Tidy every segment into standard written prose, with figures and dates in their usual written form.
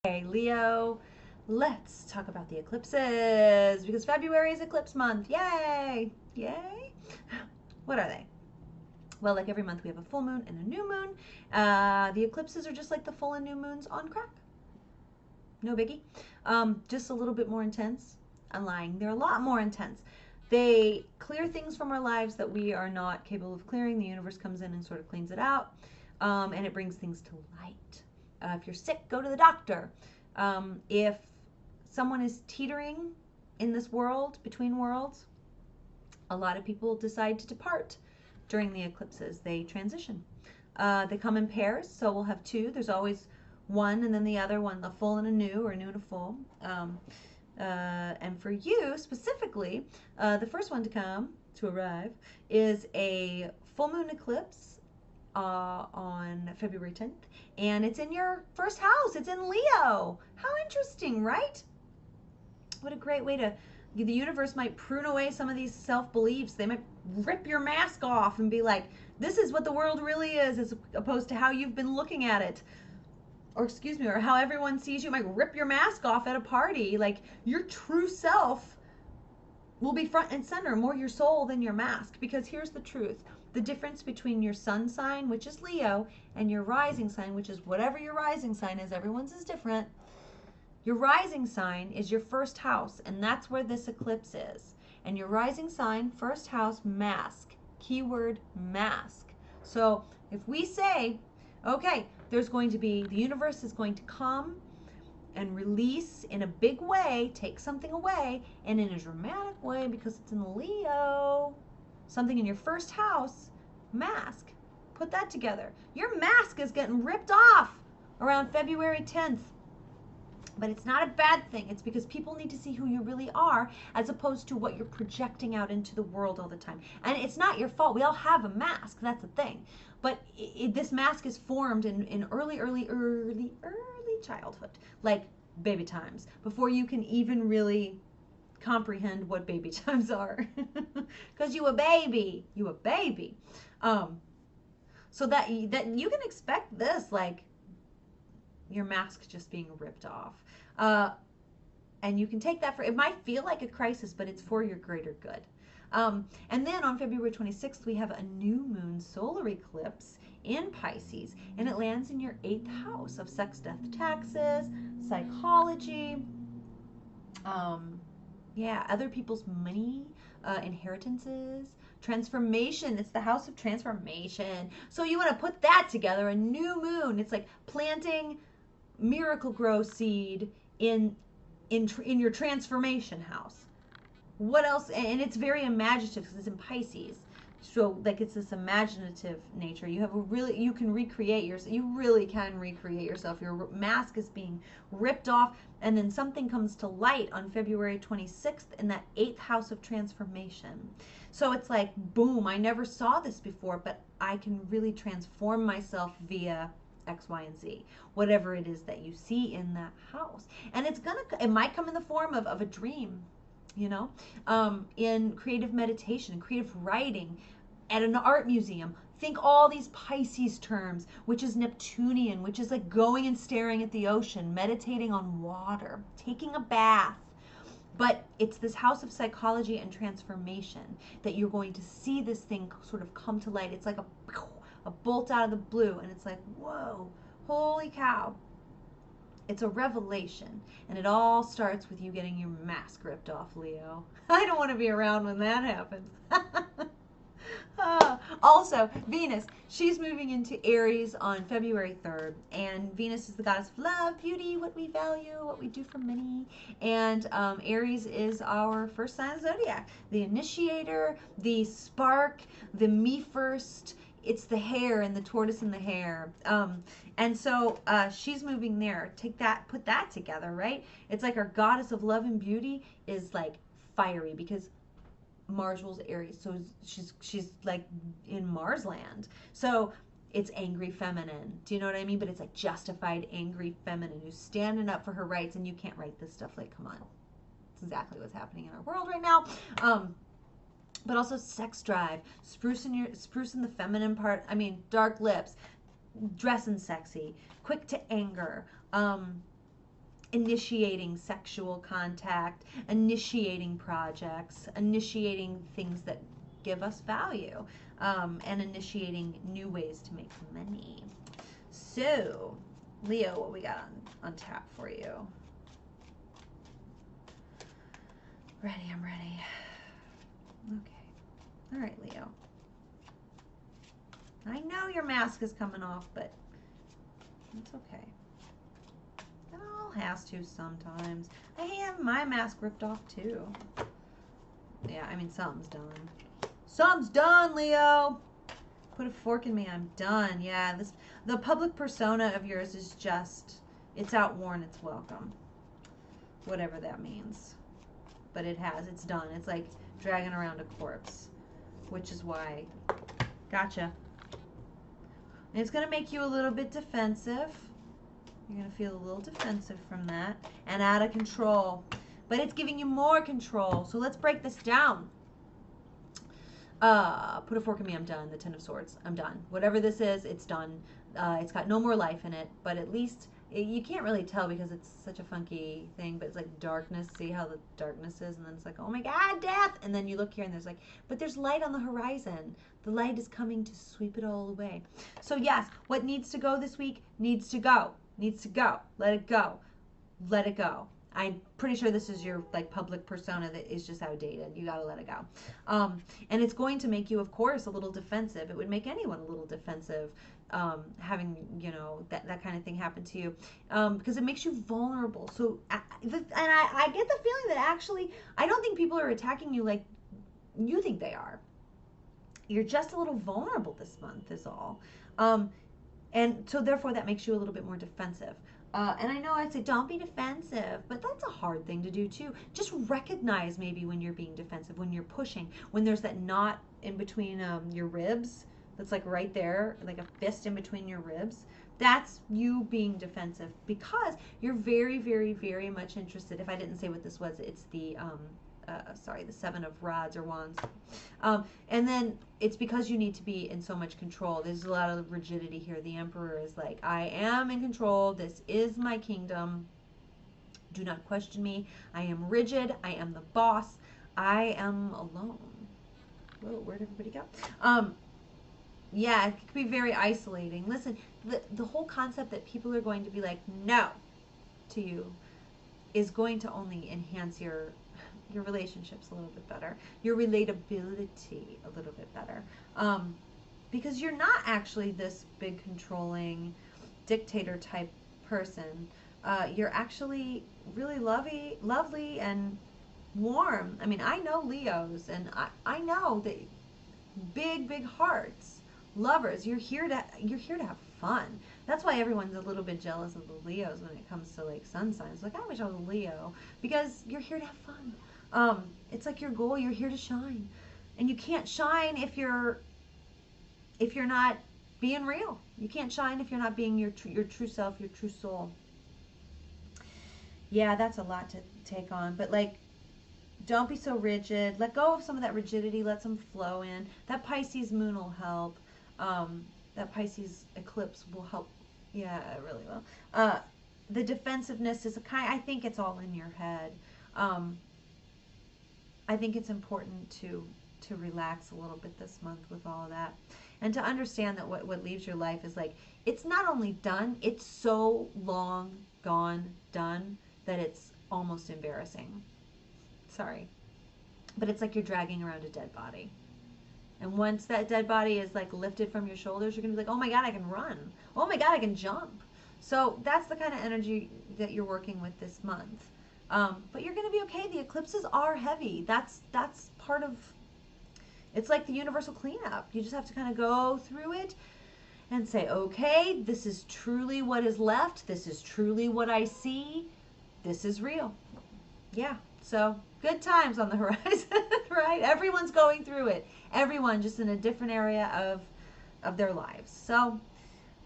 Hey Leo, let's talk about the eclipses because February is eclipse month. Yay! Yay! What are they? Well, like every month we have a full moon and a new moon. The eclipses are just like the full and new moons on crack. No biggie. Just a little bit more intense. I'm lying. They're a lot more intense. They clear things from our lives that we are not capable of clearing. The universe comes in and sort of cleans it out, and it brings things to light. If you're sick, go to the doctor. If someone is teetering in this world, between worlds, a lot of people decide to depart during the eclipses. They transition. They come in pairs, so we'll have two. There's always one and then the other one, a full and a new, or a new and a full. And for you specifically, the first one to arrive, is a full moon eclipse on February 10th, and it's in your first house. It's in Leo. How interesting, right? What a great way to, the universe might prune away some of these self-beliefs. They might rip your mask off and be like, this is what the world really is, as opposed to how you've been looking at it. Or excuse me, or how everyone sees you. Might rip your mask off at a party. Like, your true self will be front and center, more your soul than your mask. Because here's the truth. The difference between your sun sign, which is Leo, and your rising sign, which is whatever your rising sign is, everyone's is different. Your rising sign is your first house, and that's where this eclipse is. And your rising sign, first house, mask. Keyword mask. So if we say, okay, there's going to be, the universe is going to come and release in a big way, take something away, and in a dramatic way, because it's in Leo, something in your first house, mask. Put that together. Your mask is getting ripped off around February 10th. But it's not a bad thing. It's because people need to see who you really are, as opposed to what you're projecting out into the world all the time. And it's not your fault. We all have a mask. That's the thing. But this mask is formed in early childhood, like baby times, before you can even really comprehend what baby times are. Because you a baby. You a baby. So that you can expect this, like, your mask just being ripped off. And you can take that for, it might feel like a crisis, but it's for your greater good. And then on February 26th, we have a new moon solar eclipse in Pisces, and it lands in your 8th house of sex, death, taxes, psychology, other people's money, inheritances, transformation. It's the house of transformation. So you want to put that together, a new moon. It's like planting miracle grow seed in your transformation house. What else? And it's very imaginative because it's in Pisces. So like, it's this imaginative nature. You have you can recreate yourself. You really can recreate yourself. Your mask is being ripped off, and then something comes to light on February 26th in that 8th house of transformation. So it's like, boom, I never saw this before, but I can really transform myself via X, Y, and Z, whatever it is that you see in that house. And it might come in the form of a dream, in creative meditation, creative writing, at an art museum. Think all these Pisces terms, which is Neptunian, which is like going and staring at the ocean, meditating on water, taking a bath. But it's this house of psychology and transformation that you're going to see this thing sort of come to light. It's like a bolt out of the blue, and it's like, whoa, holy cow. It's a revelation, and it all starts with you getting your mask ripped off, Leo. I don't want to be around when that happens. Also, Venus, she's moving into Aries on February 3rd, and Venus is the goddess of love, beauty, what we value, what we do for money, and Aries is our first sign of zodiac, the initiator, the spark, the me first. It's the hare and the tortoise and the hare. And so she's moving there. Take that, put that together, right? It's like our goddess of love and beauty is like fiery, because Mars rules Aries. So she's like in Mars land. So it's angry feminine. Do you know what I mean? But it's like justified angry feminine who's standing up for her rights, and you can't write this stuff. Like, come on. It's exactly what's happening in our world right now. But also sex drive, sprucing the feminine part. I mean, dark lips, dressing sexy, quick to anger, initiating sexual contact, initiating projects, initiating things that give us value, and initiating new ways to make money. So, Leo, what we got on tap for you? Ready, I'm ready. Okay. All right, Leo. I know your mask is coming off, but it's okay. It all has to sometimes. I have my mask ripped off too. Yeah, I mean, something's done. Something's done, Leo. Put a fork in me, I'm done. Yeah, the public persona of yours is just, it's outworn its welcome. Whatever that means. But it's done. It's like dragging around a corpse. Which is why, gotcha. And it's going to make you a little bit defensive. You're going to feel a little defensive from that. And out of control. But it's giving you more control. So let's break this down. Put a fork in me, I'm done. The Ten of Swords, I'm done. Whatever this is, it's done. It's got no more life in it. But at least, you can't really tell because it's such a funky thing. But it's like darkness. See how the darkness is? And then it's like, oh my God, death! And then you look here and there's like, but there's light on the horizon. The light is coming to sweep it all away. So yes, what needs to go this week needs to go. Needs to go. Let it go. Let it go. I'm pretty sure this is your like public persona that is just outdated. You gotta let it go. And it's going to make you, of course, a little defensive. It would make anyone a little defensive, having, you know, that kind of thing happen to you, because it makes you vulnerable. So, I get the feeling that actually, I don't think people are attacking you like you think they are. You're just a little vulnerable this month is all. And so therefore that makes you a little bit more defensive. And I know I say don't be defensive, but that's a hard thing to do too. Just recognize maybe when you're being defensive, when you're pushing, when there's that knot in between your ribs that's like right there, like a fist in between your ribs. That's you being defensive because you're very, very, very much interested. If I didn't say what this was, it's the the Seven of Rods or Wands. And then it's because you need to be in so much control. There's a lot of rigidity here. The Emperor is like, I am in control. This is my kingdom. Do not question me. I am rigid. I am the boss. I am alone. Whoa, where'd everybody go? Yeah, it could be very isolating. Listen, the whole concept that people are going to be like, no, to you is going to only enhance your relationships a little bit better, your relatability a little bit better, because you're not actually this big controlling dictator type person. You're actually really lovely and warm. I mean, I know Leos, and I know that big hearts, lovers. You're here to have fun. That's why everyone's a little bit jealous of the Leos when it comes to like sun signs. Like, I wish I was a Leo, because you're here to have fun. It's like your goal. You're here to shine, and you can't shine if you're not being real. You can't shine if you're not being your true self, your true soul. Yeah, that's a lot to take on, but like, don't be so rigid. Let go of some of that rigidity. Let some flow in. That Pisces moon will help. That Pisces eclipse will help. Yeah, it really will. The defensiveness is I think it's all in your head. I think it's important to relax a little bit this month with all of that, and to understand that what leaves your life is like, it's not only done, it's so long gone done that it's almost embarrassing. Sorry, but it's like you're dragging around a dead body, and once that dead body is like lifted from your shoulders, you're gonna be like, oh my God, I can run. Oh my God, I can jump. So that's the kind of energy that you're working with this month. But you're going to be okay. The eclipses are heavy. That's part of, it's like the universal cleanup. You just have to kind of go through it and say, okay, this is truly what is left. This is truly what I see. This is real. Yeah. So good times on the horizon, right? Everyone's going through it. Everyone just in a different area of their lives. So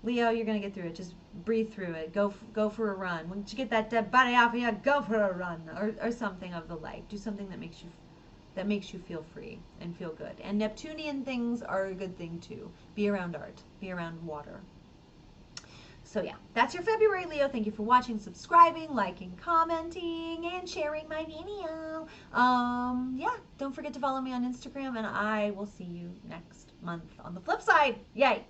Leo, you're going to get through it. Just breathe through it. Go for a run. Once you get that dead body off of you, go for a run, or something of the like. Do something that makes you feel free and feel good. And Neptunian things are a good thing too. Be around art. Be around water. So yeah, that's your February, Leo. Thank you for watching, subscribing, liking, commenting, and sharing my video. Yeah, don't forget to follow me on Instagram, and I will see you next month on the flip side. Yay!